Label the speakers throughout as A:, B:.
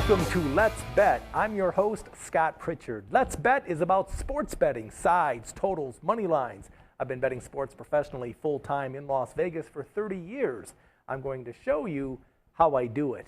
A: Welcome to Let's Bet. I'm your host, Scott Pritchard. Let's Bet is about sports betting, sides, totals, money lines. I've been betting sports professionally full-time in Las Vegas for 30 years. I'm going to show you how I do it.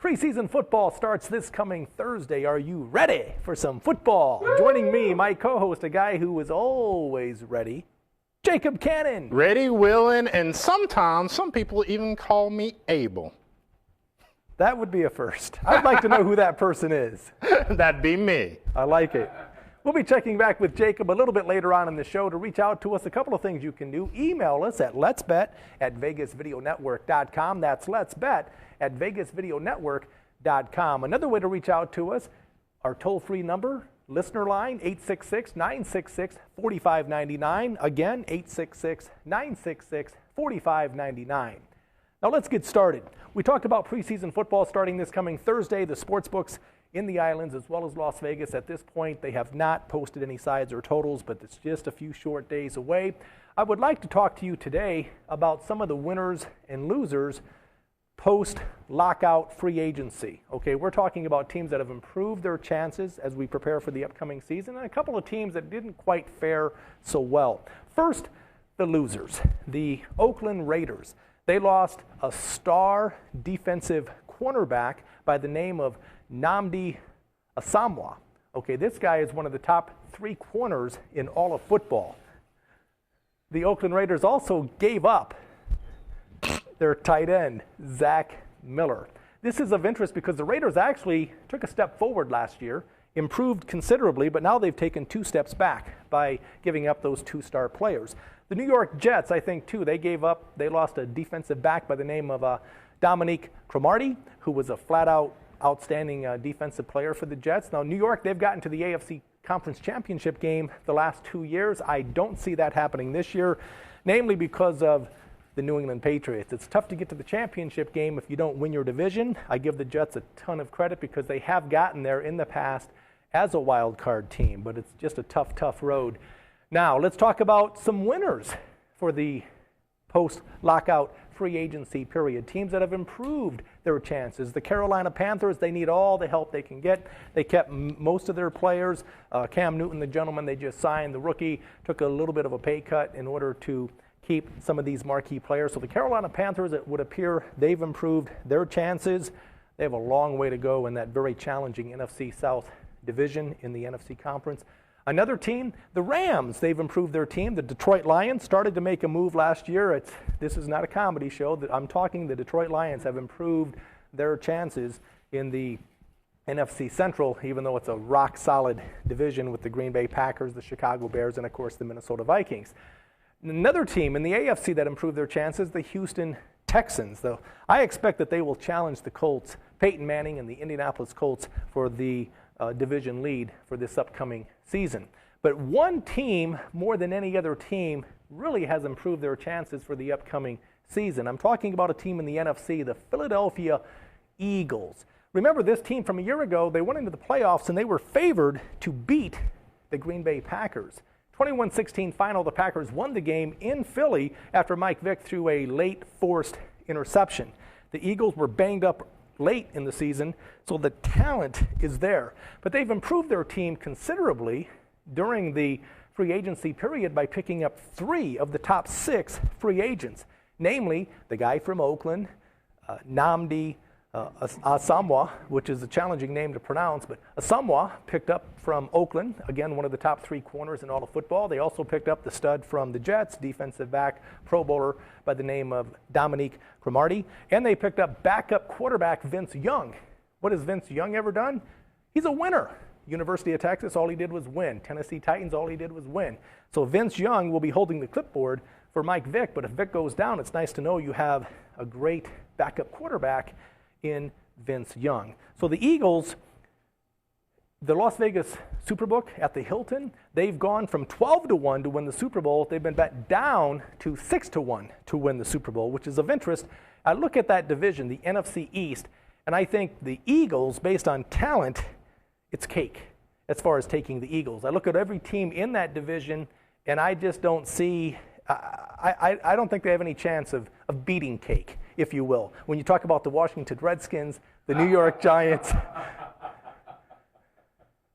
A: Preseason football starts this coming Thursday. Are you ready for some football? Joining me, my co-host, a guy who is always ready, Jacob Cannon.
B: Ready, willing, and sometimes some people even call me able.
A: That would be a first. I'd like to know who that person is.
B: That'd be me.
A: I like it. We'll be checking back with Jacob a little bit later on in the show. To reach out to us, a couple of things you can do. Email us at letsbet@vegasvideonetwork.com. That's letsbet@vegasvideonetwork.com. Another way to reach out to us, our toll-free number, listener line, 866-966-4599. Again, 866-966-4599. Now let's get started. We talked about preseason football starting this coming Thursday. The sports books in the islands as well as Las Vegas at this point, they have not posted any sides or totals, but it's just a few short days away. I would like to talk to you today about some of the winners and losers post-lockout free agency. Okay, we're talking about teams that have improved their chances as we prepare for the upcoming season, and a couple of teams that didn't quite fare so well. First, the losers, the Oakland Raiders. They lost a star defensive cornerback by the name of Nnamdi Asomugha. Okay, this guy is one of the top 3 corners in all of football. The Oakland Raiders also gave up their tight end, Zach Miller. This is of interest because the Raiders actually took a step forward last year, improved considerably, but now they've taken 2 steps back by giving up those 2 star players. The New York Jets, I think, too, they lost a defensive back by the name of Dominique Cromartie, who was a flat-out outstanding defensive player for the Jets. Now, New York, they've gotten to the AFC Conference Championship game the last 2 years. I don't see that happening this year, namely because of the New England Patriots. It's tough to get to the championship game if you don't win your division. I give the Jets a ton of credit because they have gotten there in the past as a wild card team, but it's just a tough road. Now, let's talk about some winners for the post-lockout free agency period. Teams that have improved their chances. The Carolina Panthers, they need all the help they can get. They kept most of their players. Cam Newton, the gentleman they just signed, the rookie, took a little bit of a pay cut in order to keep some of these marquee players. So the Carolina Panthers, it would appear they've improved their chances. They have a long way to go in that very challenging NFC South division in the NFC Conference. Another team, the Rams, they've improved their team. The Detroit Lions started to make a move last year. This is not a comedy show. I'm talking the Detroit Lions have improved their chances in the NFC Central, even though it's a rock-solid division with the Green Bay Packers, the Chicago Bears, and, of course, the Minnesota Vikings. Another team in the AFC that improved their chances, the Houston Texans. Though I expect that they will challenge the Colts, Peyton Manning and the Indianapolis Colts, for the division lead for this upcoming season. But one team, more than any other team, really has improved their chances for the upcoming season. I'm talking about a team in the NFC, the Philadelphia Eagles. Remember this team from a year ago, they went into the playoffs and they were favored to beat the Green Bay Packers. 21-16 final, the Packers won the game in Philly after Mike Vick threw a late forced interception. The Eagles were banged up late in the season, so the talent is there. But they've improved their team considerably during the free agency period by picking up 3 of the top 6 free agents, namely the guy from Oakland, Nnamdi Asomugha, which is a challenging name to pronounce, but Asomugha picked up from Oakland, again, one of the top 3 corners in all of football. They also picked up the stud from the Jets, defensive back, Pro Bowler by the name of Dominique Cromartie, and they picked up backup quarterback Vince Young. What has Vince Young ever done? He's a winner. University of Texas, all he did was win. Tennessee Titans, all he did was win. So Vince Young will be holding the clipboard for Mike Vick, but if Vick goes down, it's nice to know you have a great backup quarterback in Vince Young. So the Eagles, the Las Vegas Superbook at the Hilton, they've gone from 12-1 to win the Super Bowl. They've been bet down to 6-1 to win the Super Bowl, which is of interest. I look at that division, the NFC East, and I think the Eagles, based on talent, it's cake as far as taking the Eagles. I look at every team in that division, and I just don't see, I don't think they have any chance of beating cake. if you will. When you talk about the Washington Redskins, the New York Giants,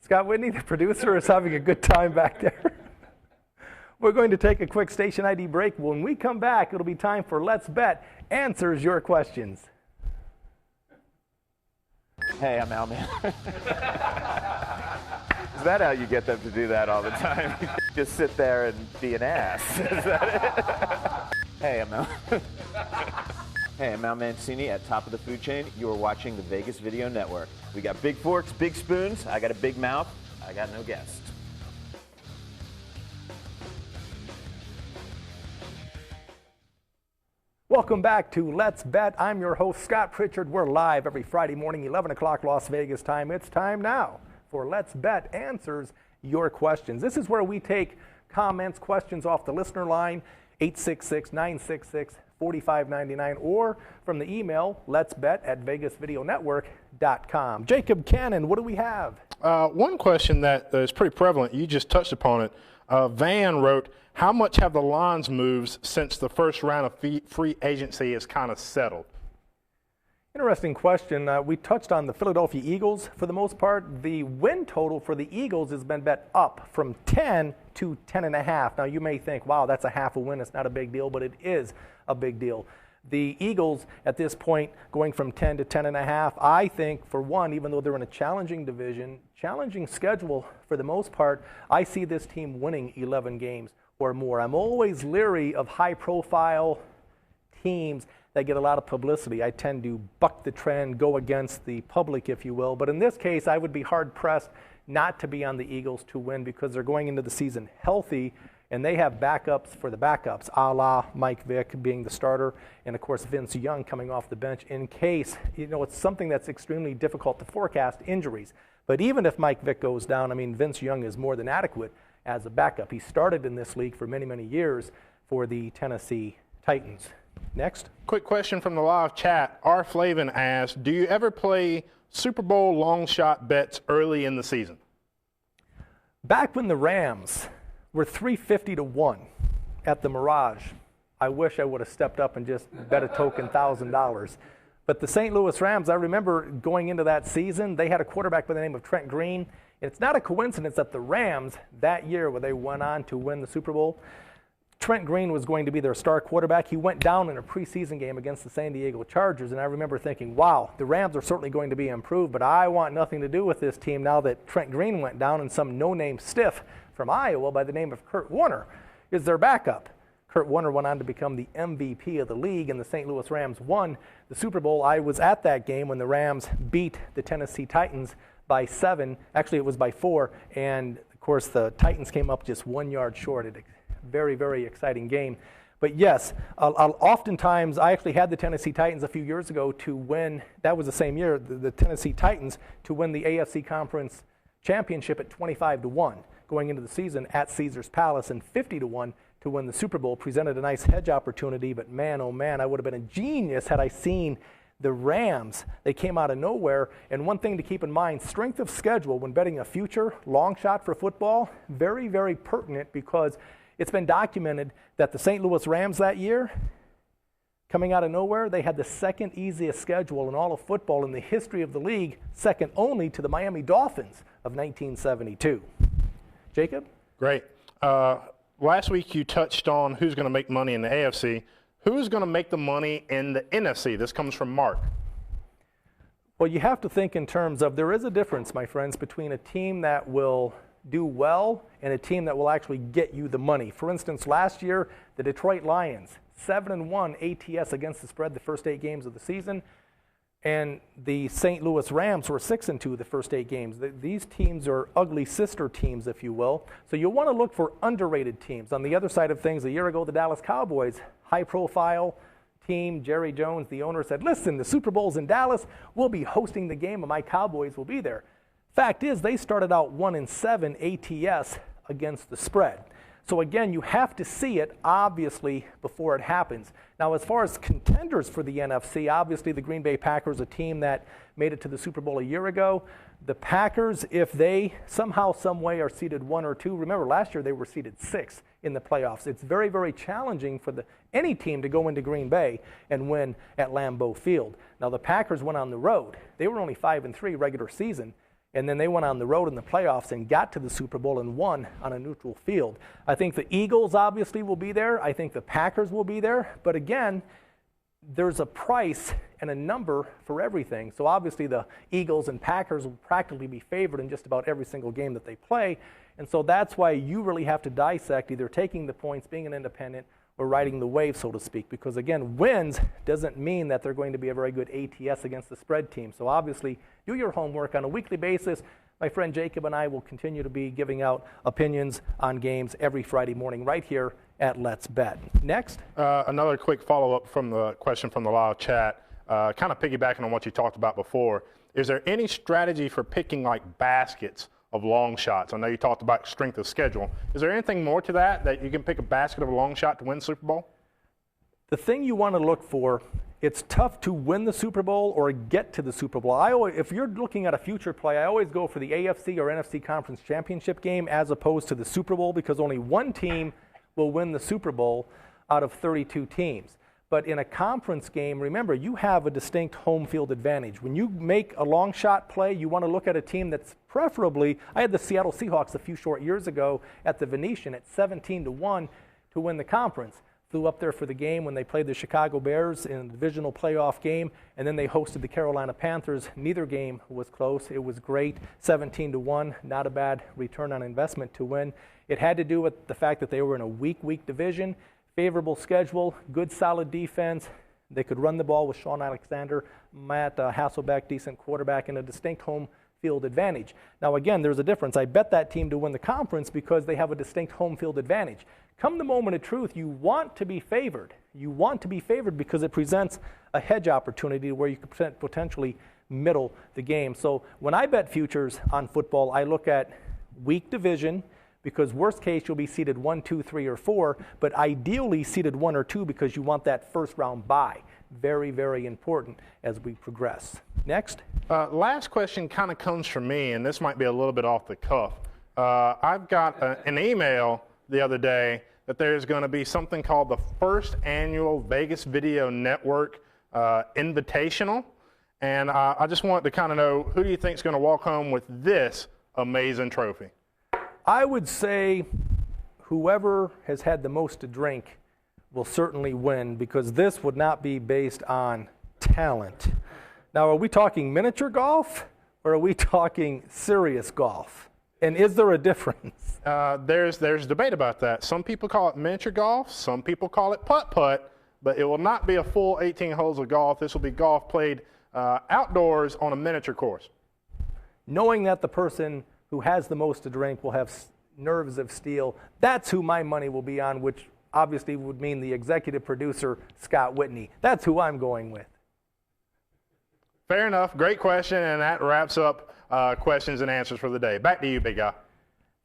A: Scott Whitney, the producer, is having a good time back there. We're going to take a quick station ID break. When we come back, it'll be time for Let's Bet Answers Your Questions.
C: Hey, I'm Al Man. Is that how you get them to do that all the time? Just sit there and be an ass. Is that it? Hey, I'm Al. Hey, I'm Al Mancini at Top of the Food Chain. You are watching the Vegas Video Network. We got big forks, big spoons. I got a big mouth. I got no guests.
A: Welcome back to Let's Bet. I'm your host, Scott Pritchard. We're live every Friday morning, 11 o'clock Las Vegas time. It's time now for Let's Bet Answers Your Questions. This is where we take comments, questions off the listener line, 866-966-4599, or from the email, letsbet@vegasvideonetwork.com. Jacob Cannon, what do we have?
B: One question that is pretty prevalent, you just touched upon it. Van wrote, how much have the lines moved since the first round of free agency is kind of settled?
A: Interesting question. We touched on the Philadelphia Eagles for the most part. The win total for the Eagles has been bet up from 10 to 10.5. Now you may think, wow, that's a half a win. It's not a big deal, but it is a big deal. The Eagles at this point going from 10 to 10.5. I think, for one, even though they're in a challenging division, challenging schedule for the most part, I see this team winning 11 games or more. I'm always leery of high-profile teams that get a lot of publicity. I tend to buck the trend, go against the public, if you will. But in this case, I would be hard-pressed not to be on the Eagles to win because they're going into the season healthy, and they have backups for the backups, a la Mike Vick being the starter, and, of course, Vince Young coming off the bench in case, it's something that's extremely difficult to forecast, injuries. But even if Mike Vick goes down, Vince Young is more than adequate as a backup. He started in this league for many, many years for the Tennessee Titans. Next.
B: Quick question from the live chat. R. Flavin asked, do you ever play Super Bowl long shot bets early in the season?
A: Back when the Rams were 350 to 1 at the Mirage, I wish I would have stepped up and just bet a token $1,000. But the St. Louis Rams, I remember going into that season, they had a quarterback by the name of Trent Green. It's not a coincidence that the Rams, that year where they went on to win the Super Bowl, Trent Green was going to be their star quarterback. He went down in a preseason game against the San Diego Chargers, and I remember thinking, wow, the Rams are certainly going to be improved, but I want nothing to do with this team now that Trent Green went down and some no-name stiff from Iowa by the name of Kurt Warner is their backup. Kurt Warner went on to become the MVP of the league, and the St. Louis Rams won the Super Bowl. I was at that game when the Rams beat the Tennessee Titans by 7. Actually, it was by 4, and, of course, the Titans came up just 1 yard short. Very, very exciting game. But yes, oftentimes I actually had the Tennessee Titans a few years ago to win. That was the same year, the Tennessee Titans to win the AFC Conference Championship at 25 to 1 going into the season at Caesars Palace, and 50 to 1 to win the Super Bowl. Presented a nice hedge opportunity, but man, oh man, I would have been a genius had I seen the Rams. They came out of nowhere. And one thing to keep in mind, strength of schedule when betting a future long shot for football, very, very pertinent, because it's been documented that the St. Louis Rams that year, coming out of nowhere, they had the second easiest schedule in all of football in the history of the league, second only to the Miami Dolphins of 1972. Jacob?
B: Great. Last week you touched on who's going to make money in the AFC. Who's going to make the money in the NFC? This comes from Mark.
A: Well, you have to think in terms of, there is a difference, my friends, between a team that will do well and a team that will actually get you the money. For instance, last year, the Detroit Lions, 7-1 ATS against the spread the first 8 games of the season, and the St. Louis Rams were 6-2 the first 8 games. These teams are ugly sister teams, if you will. So you'll want to look for underrated teams. On the other side of things, a year ago, the Dallas Cowboys, high-profile team, Jerry Jones, the owner, said, listen, the Super Bowl's in Dallas. We'll be hosting the game, and my Cowboys will be there. Fact is, they started out 1-7 ATS against the spread. So again, you have to see it, obviously, before it happens. Now, as far as contenders for the NFC, obviously the Green Bay Packers, a team that made it to the Super Bowl a year ago. The Packers, if they somehow, some way are seeded 1 or 2, remember last year they were seeded 6 in the playoffs. It's very, very challenging for any team to go into Green Bay and win at Lambeau Field. Now, the Packers went on the road. They were only 5-3 regular season, and then they went on the road in the playoffs and got to the Super Bowl and won on a neutral field. I think the Eagles obviously will be there. I think the Packers will be there. But again, there's a price and a number for everything. So obviously the Eagles and Packers will practically be favored in just about every single game that they play. And so that's why you really have to dissect either taking the points, being an independent, or riding the wave, so to speak. Because again, wins doesn't mean that they're going to be a very good ATS against the spread team. So obviously, do your homework on a weekly basis. My friend Jacob and I will continue to be giving out opinions on games every Friday morning right here at Let's Bet. Next.
B: Another quick follow-up from the question from the live chat, kind of piggybacking on what you talked about before. Is there any strategy for picking like baskets of long shots? I know you talked about strength of schedule. Is there anything more to that you can pick a basket of a long shot to win Super Bowl?
A: The thing you want to look for, it's tough to win the Super Bowl or get to the Super Bowl. If you're looking at a future play, I always go for the AFC or NFC Conference Championship game as opposed to the Super Bowl, because only one team will win the Super Bowl out of 32 teams. But in a conference game, remember, you have a distinct home field advantage. When you make a long shot play, you want to look at a team that's preferably, I had the Seattle Seahawks a few short years ago at the Venetian at 17-1 to win the conference. Flew up there for the game when they played the Chicago Bears in a divisional playoff game, and then they hosted the Carolina Panthers. Neither game was close. It was great, 17-1, not a bad return on investment to win. It had to do with the fact that they were in a weak division, favorable schedule, good solid defense. They could run the ball with Sean Alexander, Matt Hasselbeck, decent quarterback, and a distinct home field advantage. Now again, there's a difference. I bet that team to win the conference because they have a distinct home field advantage. Come the moment of truth, you want to be favored. You want to be favored because it presents a hedge opportunity where you could potentially middle the game. So when I bet futures on football, I look at weak division, because worst case, you'll be seeded 1, 2, 3, or 4, but ideally seeded 1 or 2 because you want that first round bye. Very, very important as we progress. Next.
B: Last question kind of comes from me, and this might be a little bit off the cuff. I've got an email the other day that there's going to be something called the first annual Vegas Video Network Invitational, and I just want to kind of know, who do you think is going to walk home with this amazing trophy?
A: I would say whoever has had the most to drink will certainly win, because this would not be based on talent. Now, are we talking miniature golf or are we talking serious golf? And is there a difference?
B: There's debate about that. Some people call it miniature golf. Some people call it putt-putt, but it will not be a full 18 holes of golf. This will be golf played outdoors on a miniature course.
A: Knowing that the person who has the most to drink will have nerves of steel, that's who my money will be on, which obviously would mean the executive producer, Scott Whitney. That's who I'm going with.
B: Fair enough. Great question, and that wraps up questions and answers for the day. Back to you, big guy.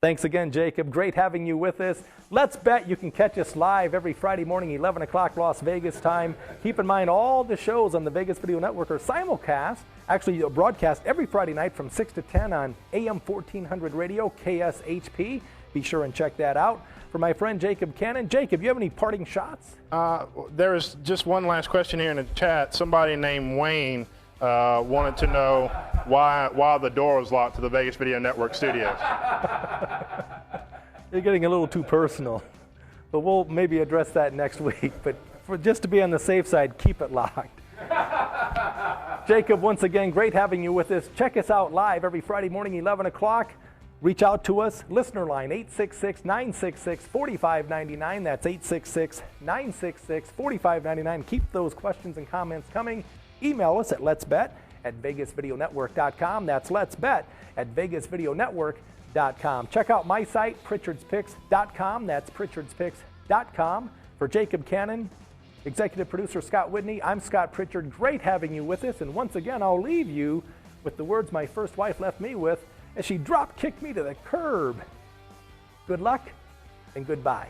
A: Thanks again, Jacob. Great having you with us. Let's Bet. You can catch us live every Friday morning, 11 o'clock Las Vegas time. Keep in mind, all the shows on the Vegas Video Network are simulcast, actually broadcast every Friday night from 6 to 10 on AM 1400 radio, KSHP. Be sure and check that out. For my friend Jacob Cannon. Jacob, you have any parting shots?
B: There is just one last question here in the chat. Somebody named Wayne wanted to know why the door was locked to the Vegas Video Network studios.
A: You're getting a little too personal, but we'll maybe address that next week. But just to be on the safe side, keep it locked. Jacob, once again, great having you with us. Check us out live every Friday morning, 11 o'clock. Reach out to us. Listener line, 866-966-4599. That's 866-966-4599. Keep those questions and comments coming. Email us at letsbet@vegasvideonetwork.com. That's letsbet@vegasvideonetwork.com. Check out my site, pritchardspicks.com. That's pritchardspicks.com. For Jacob Cannon, executive producer Scott Whitney, I'm Scott Pritchard. Great having you with us. And once again, I'll leave you with the words my first wife left me with as she drop-kicked me to the curb. Good luck and goodbye.